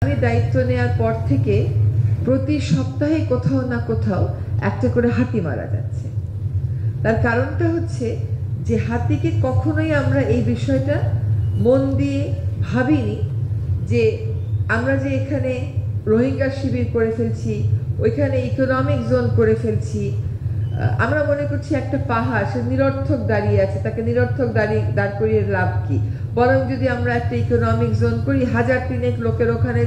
আমি দায়িত্ব নেওয়ার পর থেকে প্রতি সপ্তাহে কোথাও না কোথাও একটা করে হাতি মারা যাচ্ছে। তার কারণটা হচ্ছে যে হাতিকে কখনোই আমরা এই বিষয়টা মন দিয়ে ভাবিনি যে আমরা যে এখানে রোহিঙ্গা শিবির করে ফেলছি, ওইখানে ইকোনমিক জোন করে ফেলছি। আমরা মনে করছি একটা পাহাড়, সে নিরর্থক দাঁড়িয়ে আছে, তাকে নিরর্থক দাঁড় করিয়ে লাভ কি? বরং যদি আমরা একটা ইকোনমিক জোন করি, 1000-3 লোকের ওখানে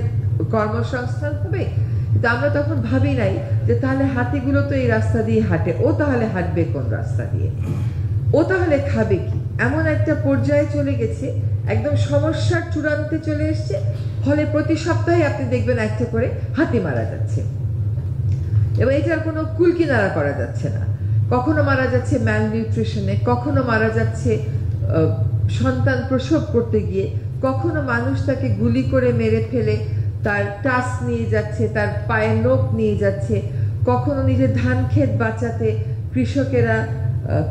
কর্মসংস্থান হবে। কিন্তু আমরা তখন ভাবি নাই যে তাহলে হাতিগুলো তো এই রাস্তা দিয়ে হাঁটে, ও তাহলে হাঁটবে কোন রাস্তা দিয়ে, ও তাহলে খাবে কি? এমন একটা পর্যায়ে চলে গেছে, একদম সমস্যার চূড়ান্তে চলে এসছে। ফলে প্রতি সপ্তাহে আপনি দেখবেন একটা করে হাতি মারা যাচ্ছে এবং এটার কোনো কুলকিনারা করা যাচ্ছে না। কখনো মারা যাচ্ছে ম্যালনিউট্রিশনে, কখনো মারা যাচ্ছে সন্তান প্রসব করতে গিয়ে, কখনো মানুষ তাকে গুলি করে মেরে ফেলে তার টাস নিয়ে যাচ্ছে, তার পায়ের নখ নিয়ে যাচ্ছে, কখনো নিজের ধান ক্ষেত বাঁচাতে কৃষকেরা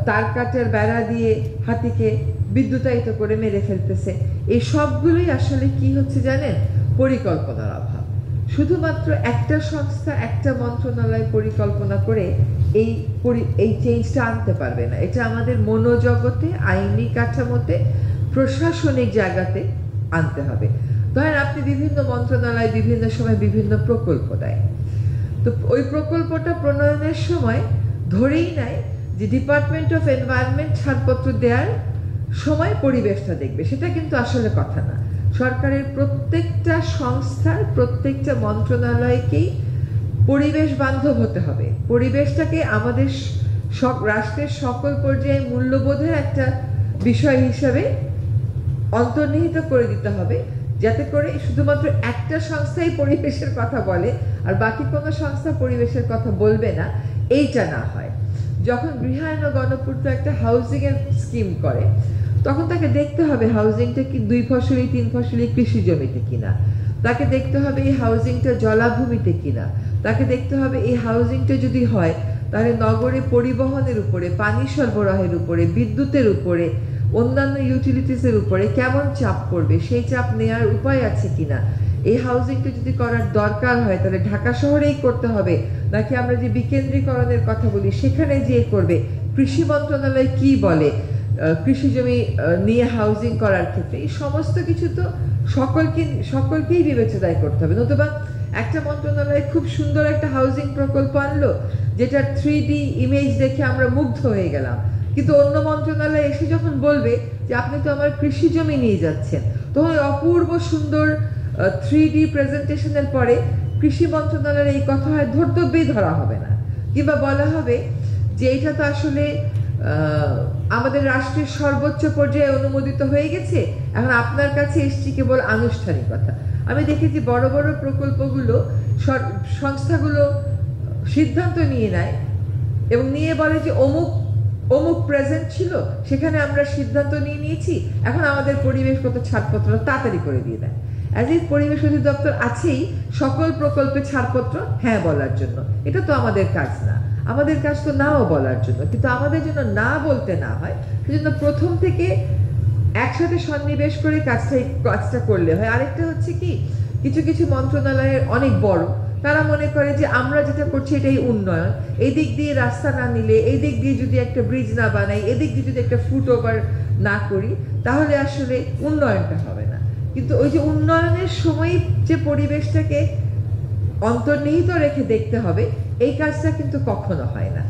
তার কাটার বেড়া দিয়ে হাতিকে বিদ্যুতায়িত করে মেরে ফেলতেছে। এই সবগুলোই আসলে কি হচ্ছে জানেন? পরিকল্পনার অভাব। শুধুমাত্র একটা সংস্থা, একটা মন্ত্রণালয় পরিকল্পনা করে এই চেঞ্জটা আনতে পারবে না। এটা আমাদের মনোজগতে, আইনি কাঠামোতে, প্রশাসনিক জায়গাতে আনতে হবে। ধরেন আপনি বিভিন্ন মন্ত্রণালয় বিভিন্ন সময় বিভিন্ন প্রকল্প দেয়, তো ওই প্রকল্পটা প্রণয়নের সময় ধরেই নেয় যে ডিপার্টমেন্ট অফ এনভায়রনমেন্ট ছাড়পত্র দেওয়ার সময় পরিবেশটা দেখবে। সেটা কিন্তু আসলে কথা না। সরকারের প্রত্যেকটা সংস্থার, প্রত্যেকটা মন্ত্রণালয়কেই পরিবেশ বান্ধব হতে হবে। পরিবেশটাকে আমাদের রাষ্ট্রের সকল পর্যায়ে মূল্যবোধের একটা বিষয় হিসাবে অন্তর্নিহিত করে দিতে হবে, যাতে করে শুধুমাত্র একটা সংস্থাই পরিবেশের কথা বলে আর বাকি কোনো সংস্থা পরিবেশের কথা বলবে না, এইটা না হয়। যখন গৃহায়ন ও গণপূর্ত একটা হাউজিং এর স্কিম করে, তখন তাকে দেখতে হবে হাউজিংটা কি 2 ফসলি 3 ফসলি কৃষি জমিতে কিনা, তাকে দেখতে হবে এই হাউজিংটা জলাভূমিতে কিনা, তাকে দেখতে হবে এই হাউজিংটা যদি হয় তাহলে নগরে পরিবহনের উপরে, পানি সরবরাহের উপরে, বিদ্যুতের উপরে, অন্যান্য ইউটিলিটিসের উপরে কেমন চাপ পড়বে, সেই চাপ নেওয়ার উপায় আছে কিনা। এই হাউজিংটা যদি করার দরকার হয় তাহলে ঢাকা শহরেই করতে হবে, নাকি আমরা যে বিকেন্দ্রীকরণের কথা বলি সেখানে যেয়ে করবে। কৃষি মন্ত্রণালয় কি বলে কৃষি জমি নিয়ে হাউজিং করার ক্ষেত্রে, এই সমস্ত কিছু তো সকলকেই বিবেচনায় করতে হবে। নতুবা একটা মন্ত্রণালয় খুব সুন্দর একটা হাউজিং প্রকল্প আনলো, যেটা 3D ইমেজ দেখে আমরা মুগ্ধ হয়ে গেলাম, কিন্তু অন্য মন্ত্রণালয় এসে যখন বলবে যে আপনি তো আমার কৃষি জমি নিয়ে যাচ্ছেন, তখন অপূর্ব সুন্দর 3D প্রেজেন্টেশনের পরে কৃষি মন্ত্রণালয়ের এই কথা হয় ধর্তব্যই ধরা হবে না, কিংবা বলা হবে যে এটা তো আসলে আমাদের রাষ্ট্রের সর্বোচ্চ পর্যায়ে অনুমোদিত হয়ে গেছে, এখন আপনার কাছে এসছি কেবল আনুষ্ঠানিকতা। আমি দেখেছি বড় বড় প্রকল্পগুলো সংস্থাগুলো সিদ্ধান্ত নিয়ে নেয় এবং নিয়ে বলে যে অমুক প্রেজেন্ট ছিল, সেখানে আমরা সিদ্ধান্ত নিয়ে নিয়েছি, এখন আমাদের পরিবেশগত ছাড়পত্র তাড়াতাড়ি করে দিয়ে দেয়। অ্যাজ ইফ পরিবেশ অধিদপ্তর আছেই সকল প্রকল্পে ছাড়পত্র হ্যাঁ বলার জন্য। এটা তো আমাদের কাজ না, আমাদের কাজ তো নাও বলার জন্য। কিন্তু আমাদের জন্য না বলতে না হয়, সেজন্য প্রথম থেকে একসাথে সন্নিবেশ করে কাজটা করলে হয়। আরেকটা হচ্ছে কি, কিছু কিছু মন্ত্রণালয়ের অনেক বড়, তারা মনে করে যে আমরা যেটা করছি এটাই উন্নয়ন, এই দিক দিয়ে রাস্তা না নিলে, এই দিক দিয়ে যদি একটা ব্রিজ না বানাই, এদিক দিয়ে যদি একটা ফুট ওভার না করি, তাহলে আসলে উন্নয়নটা হবে না। কিন্তু ওই যে উন্নয়নের সময় যে পরিবেশটাকে অন্তর্নিহিত রেখে দেখতে হবে, এই কাজটা কিন্তু কখনো হয় না।